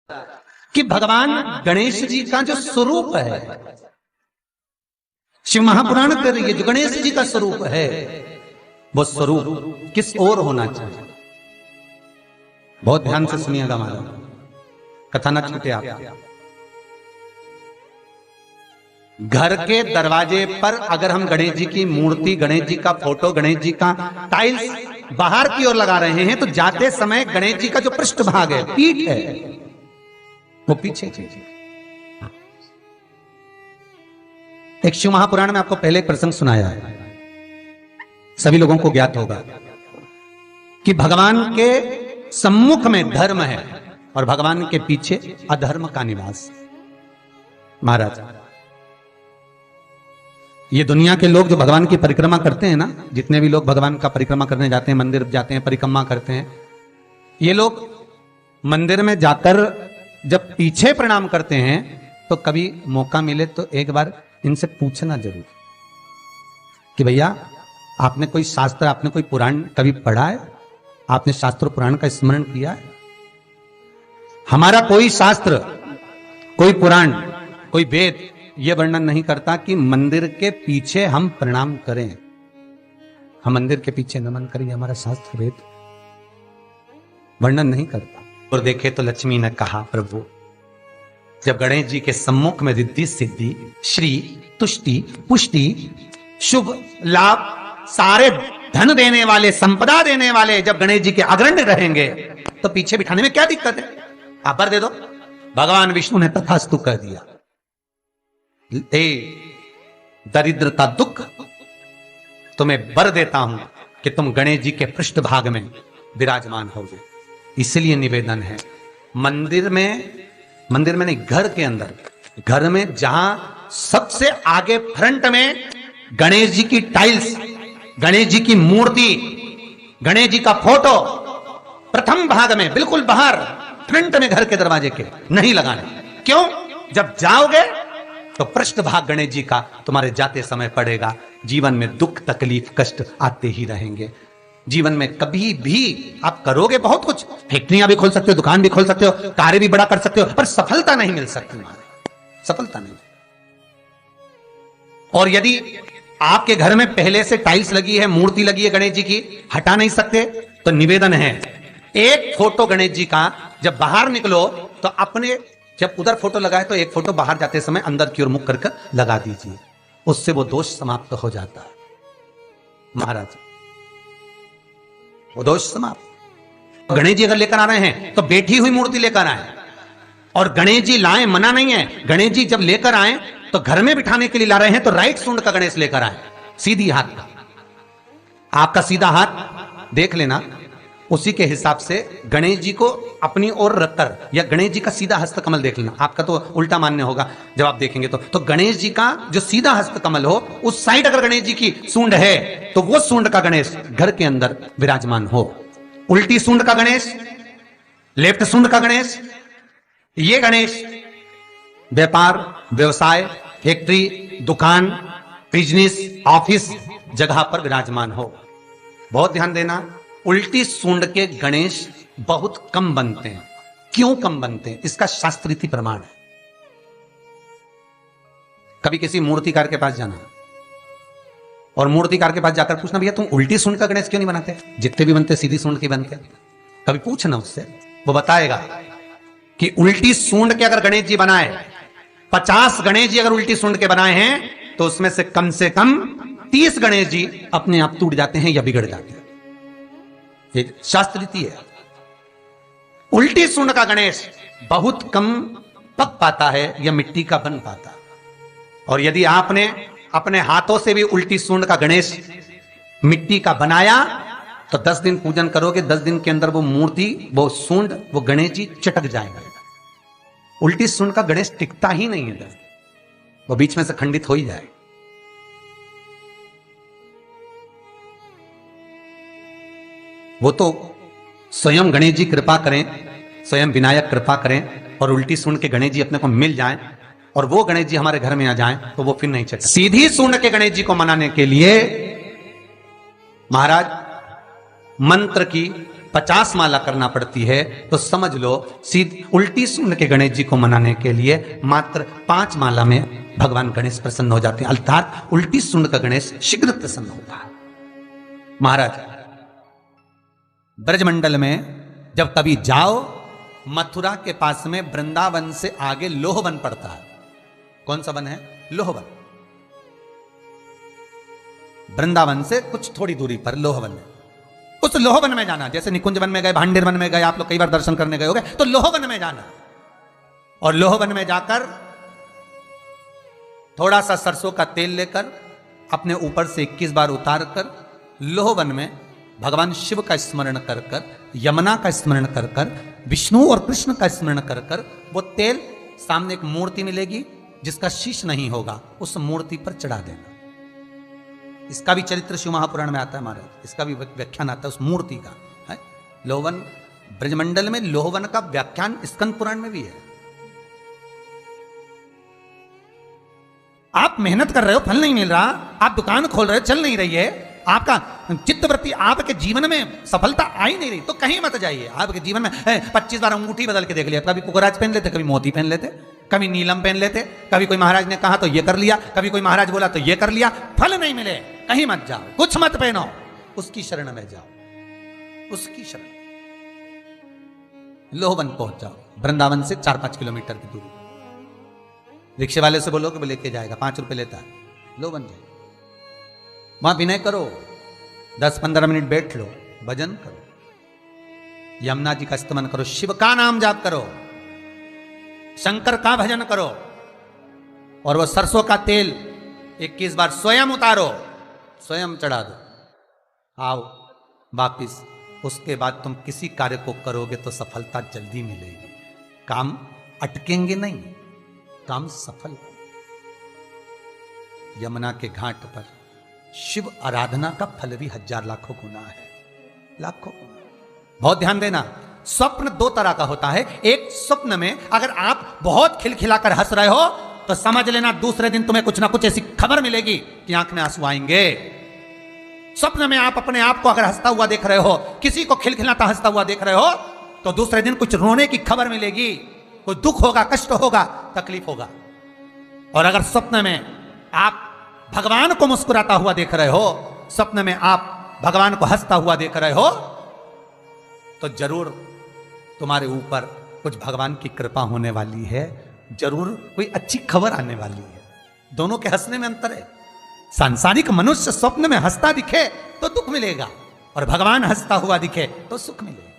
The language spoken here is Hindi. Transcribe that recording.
कि भगवान गणेश जी का जो स्वरूप है, शिव महापुराण कह रही है जो गणेश जी का स्वरूप है, वो स्वरूप किस ओर होना चाहिए। बहुत ध्यान से सुनिएगा महाराज, कथा ना छूटे आप। घर के दरवाजे पर अगर हम गणेश जी की मूर्ति, गणेश जी का फोटो, गणेश जी का टाइल्स बाहर की ओर लगा रहे हैं, तो जाते समय गणेश जी का जो पृष्ठभाग है, पीठ है, वो पीछे चाहिए। एक शिव महापुराण में आपको पहले एक प्रसंग सुनाया है, सभी लोगों को ज्ञात होगा कि भगवान के सम्मुख में धर्म है और भगवान के पीछे अधर्म का निवास। महाराज, ये दुनिया के लोग जो भगवान की परिक्रमा करते हैं ना, जितने भी लोग भगवान का परिक्रमा करने जाते हैं, मंदिर जाते हैं, परिक्रमा करते हैं, ये लोग मंदिर में जाकर जब पीछे प्रणाम करते हैं तो कभी मौका मिले तो एक बार इनसे पूछना जरूर कि भैया आपने कोई शास्त्र, आपने कोई पुराण कभी पढ़ा है? आपने शास्त्र पुराण का स्मरण किया है? हमारा कोई शास्त्र, कोई पुराण, कोई वेद यह वर्णन नहीं करता कि मंदिर के पीछे हम प्रणाम करें, हम मंदिर के पीछे नमन करें, हमारा शास्त्र वेद वर्णन नहीं करता। और देखे तो लक्ष्मी ने कहा, प्रभु जब गणेश जी के सम्मुख में रिद्धि सिद्धि, श्री, तुष्टि, पुष्टि, शुभ लाभ, सारे धन देने वाले, संपदा देने वाले जब गणेश जी के अग्रण्य रहेंगे तो पीछे बिठाने में क्या दिक्कत है? आप वर दे दो। भगवान विष्णु ने तथास्तु कह दिया। ए दरिद्रता दुख, तुम्हें वर देता हूं कि तुम गणेश जी के पृष्ठभाग में विराजमान होगे। इसलिए निवेदन है, मंदिर में नहीं, घर के अंदर, घर में जहां सबसे आगे फ्रंट में गणेश जी की टाइल्स, गणेश जी की मूर्ति, गणेश जी का फोटो प्रथम भाग में बिल्कुल बाहर फ्रंट में घर के दरवाजे के नहीं लगाना। क्यों? जब जाओगे तो पृष्ठभाग गणेश जी का तुम्हारे जाते समय पड़ेगा। जीवन में दुख, तकलीफ, कष्ट आते ही रहेंगे। जीवन में कभी भी आप करोगे बहुत कुछ, फैक्ट्रियां भी खोल सकते हो, दुकान भी खोल सकते हो, कार्य भी बड़ा कर सकते हो, पर सफलता नहीं मिल सकती, सफलता नहीं। और यदि आपके घर में पहले से टाइल्स लगी है, मूर्ति लगी है गणेश जी की, हटा नहीं सकते, तो निवेदन है एक फोटो गणेश जी का जब बाहर निकलो तो अपने, जब उधर फोटो लगाए तो एक फोटो बाहर जाते समय अंदर की ओर मुख करके लगा दीजिए, उससे वो दोष समाप्त हो जाता है। महाराज, वो दोष समाप्त। गणेश जी अगर लेकर आ रहे हैं तो बैठी हुई मूर्ति लेकर आए, और गणेश जी लाए, मना नहीं है। गणेश जी जब लेकर आए तो घर में बिठाने के लिए ला रहे हैं तो राइट सूंड का गणेश लेकर आए, सीधी हाथ का। आपका सीधा हाथ देख लेना, उसी के हिसाब से गणेश जी को अपनी ओर रखकर, या गणेश जी का सीधा हस्त कमल देख लेना। आपका तो उल्टा मान्य होगा जब आप देखेंगे तो गणेश जी का जो सीधा हस्त कमल हो, उस साइड अगर गणेश जी की सूंड है तो वो सूंड का गणेश घर के अंदर विराजमान हो। उल्टी सूंड का गणेश, लेफ्ट सूंड का गणेश, ये गणेश व्यापार, व्यवसाय, फैक्ट्री, दुकान, बिजनेस, ऑफिस जगह पर विराजमान हो। बहुत ध्यान देना, उल्टी सूंड के गणेश बहुत कम बनते हैं। क्यों कम बनते हैं? इसका शास्त्रीय प्रमाण है। कभी किसी मूर्तिकार के पास जाना और मूर्तिकार के पास जाकर पूछना, भैया तुम उल्टी सूंड का गणेश क्यों नहीं बनाते? जितने भी बनते सीधी सूंड के बनते। कभी पूछना उससे, वो बताएगा कि उल्टी सूंड के अगर गणेश जी बनाए, 50 गणेश जी अगर उल्टी सूंड के बनाए हैं तो उसमें से कम 30 गणेश जी अपने आप टूट जाते हैं या बिगड़ जाते हैं। ये शास्त्र रीति है। उल्टी सूंड का गणेश बहुत कम पक पाता है या मिट्टी का बन पाता। और यदि आपने अपने हाथों से भी उल्टी सूंड का गणेश मिट्टी का बनाया तो 10 दिन पूजन करोगे, 10 दिन के अंदर वो मूर्ति, वो सूंड, वो गणेश जी चटक जाएगा। उल्टी सूंड का गणेश टिकता ही नहीं है, वो बीच में से खंडित हो ही जाए। वो तो स्वयं गणेश जी कृपा करें, स्वयं विनायक कृपा करें और उल्टी सूंड के गणेश जी अपने को मिल जाएं और वो गणेश जी हमारे घर में आ जाएं तो वो फिर नहीं चलता। सीधी सूंड के गणेश जी को मनाने के लिए महाराज मंत्र की 50 माला करना पड़ती है, तो समझ लो सीधी उल्टी सूंड के गणेश जी को मनाने के लिए मात्र 5 माला में भगवान गणेश प्रसन्न हो जाते हैं। अर्थात उल्टी सूंड का गणेश शीघ्र प्रसन्न होता है। महाराज ब्रजमंडल में जब कभी जाओ, मथुरा के पास में वृंदावन से आगे लोहवन पड़ता है। कौन सा वन है? लोहवन। वृंदावन से कुछ थोड़ी दूरी पर लोहवन है। उस लोहवन में जाना, जैसे निकुंज वन में गए, भांडेर वन में गए, आप लोग कई बार दर्शन करने गए होंगे, तो लोहवन में जाना और लोहवन में जाकर थोड़ा सा सरसों का तेल लेकर अपने ऊपर से 21 बार उतार कर लोहवन में भगवान शिव का स्मरण कर कर, यमुना का स्मरण कर कर, विष्णु और कृष्ण का स्मरण कर कर, वो तेल सामने एक मूर्ति मिलेगी जिसका शीश नहीं होगा, उस मूर्ति पर चढ़ा देना। इसका भी चरित्र शिव महापुराण में आता है महाराज, इसका भी व्याख्यान आता है उस मूर्ति का है। लोहवन ब्रजमंडल में लोहवन का व्याख्यान स्कंद पुराण में भी है। आप मेहनत कर रहे हो, फल नहीं मिल रहा, आप दुकान खोल रहे हो, चल नहीं रही है, आपका चित्तवृत्ति, आपके जीवन में सफलता आ ही नहीं रही, तो कहीं मत जाइए। आपके जीवन में 25 बार अंगूठी बदल के देख लिया, कभी कुकराज पहन लेते, कभी मोती पहन लेते, कभी नीलम पहन लेते, कभी कोई महाराज ने कहा तो ये कर लिया, कभी कोई महाराज बोला तो ये कर लिया, फल नहीं मिले, कहीं मत जाओ, कुछ मत पहनो, उसकी शरण में जाओ, उसकी शरण। लोहवन पहुंच जाओ, वृंदावन से 4-5 किलोमीटर की दूरी। रिक्शे वाले से बोलो कि वो लेके जाएगा, 5 रुपए लेता है, लोहवन जाए, वहां विनय करो, 10-15 मिनट बैठ लो, भजन करो, यमुना जी का स्तमन करो, शिव का नाम जाप करो, शंकर का भजन करो, और वो सरसों का तेल 21 बार स्वयं उतारो, स्वयं चढ़ा दो, आओ वापिस। उसके बाद तुम किसी कार्य को करोगे तो सफलता जल्दी मिलेगी, काम अटकेंगे नहीं, काम सफल। यमुना के घाट पर शिव आराधना का फल भी 1000 लाखों गुना है, लाखों गुना। बहुत ध्यान देना, स्वप्न 2 तरह का होता है। एक, स्वप्न में अगर आप बहुत खिलखिलाकर हंस रहे हो तो समझ लेना दूसरे दिन तुम्हें कुछ ना कुछ ऐसी खबर मिलेगी कि आंख में आंसू आएंगे। स्वप्न में आप अपने आप को अगर हंसता हुआ देख रहे हो, किसी को खिलखिलाता हंसता हुआ देख रहे हो, तो दूसरे दिन कुछ रोने की खबर मिलेगी, कोई दुख होगा, कष्ट होगा, तकलीफ होगा। और अगर स्वप्न में आप भगवान को मुस्कुराता हुआ देख रहे हो, स्वप्न में आप भगवान को हंसता हुआ देख रहे हो, तो जरूर तुम्हारे ऊपर कुछ भगवान की कृपा होने वाली है, जरूर कोई अच्छी खबर आने वाली है। दोनों के हंसने में अंतर है। सांसारिक मनुष्य स्वप्न में हंसता दिखे तो दुख मिलेगा, और भगवान हंसता हुआ दिखे तो सुख मिलेगा।